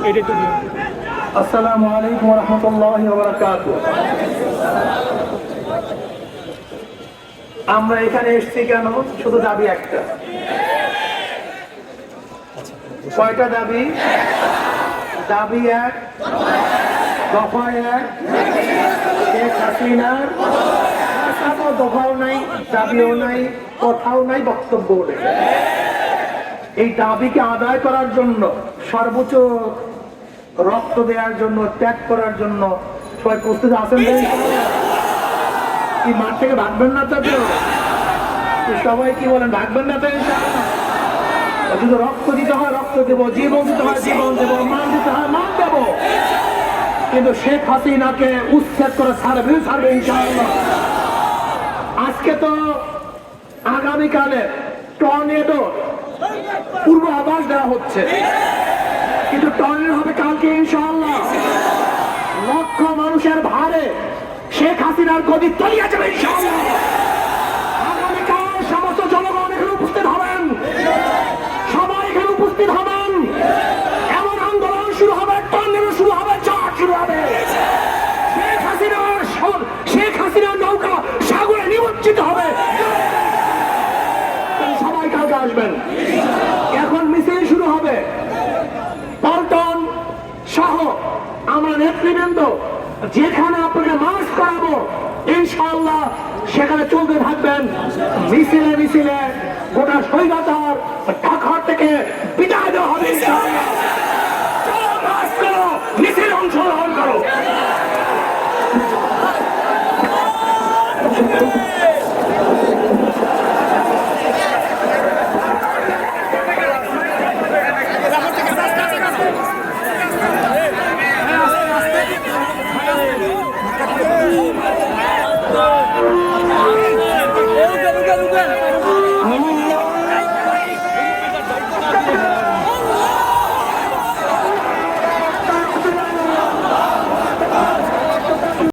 আসসালামু আলাইকুম ওয়া রাহমাতুল্লাহি ওয়া বারাকাতুহু। আমরা এখানে এসেছি কেন? শুধু দাবি একটা। কয়টা দাবি? দাবি এক, দফা এক, শেখ হাসিনার দফাও নাই, দাবিও নাই, কথাও নাই, বক্তব্যও নেই। এই দাবিকে আদায় করার জন্য, সর্বোচ্চ রক্ত দেওয়ার জন্য, ত্যাগ করার জন্য সবাই প্রস্তুত আছেন? কি মাঠ থেকে ভাগবেন না? তো সবাই কি বলেন, ভাগবেন না? তো যদি রক্ত দিতে হয় রক্ত দেব, জীবন দিতে হয় জীবন দেব, মান দিতে হয় মান দেব, কিন্তু শেখ হাসিনাকে উচ্ছেদ করে ছাড়বে ইনশাআল্লাহ। আজকে তো আগামীকালে টর্নেডো পূর্বাভাস দেওয়া হচ্ছে, কিন্তু টর্নেডো হবে কালকে ইনশাআল্লাহ। লক্ষ মানুষের ভারে শেখ হাসিনার গদি তলিয়ে যাবে ইনশাআল্লাহ। আগামীকাল সমস্ত জনগণ এখানে উপস্থিত হবেন, সবাই এখানে উপস্থিত হবেন। এমন আন্দোলন শুরু হবে, টর্নেডো শুরু হবে, ঝড় শুরু হবে। শেখ হাসিনার নৌকা সাগরে নিমজ্জিত হবে। সবাই কালকে আসবেন। এখন মিছিল শুরু হবে। পল্টন সহ আমরা নেতৃবৃন্দ যেখানে আপনাকে মার্চ করাবো ইনশাআল্লাহ সেখানে চলতে থাকবেন। মিছিলে মিছিলে গোটা স্বৈরাচার ঢাকা থেকে বিদায় দেওয়া হবে।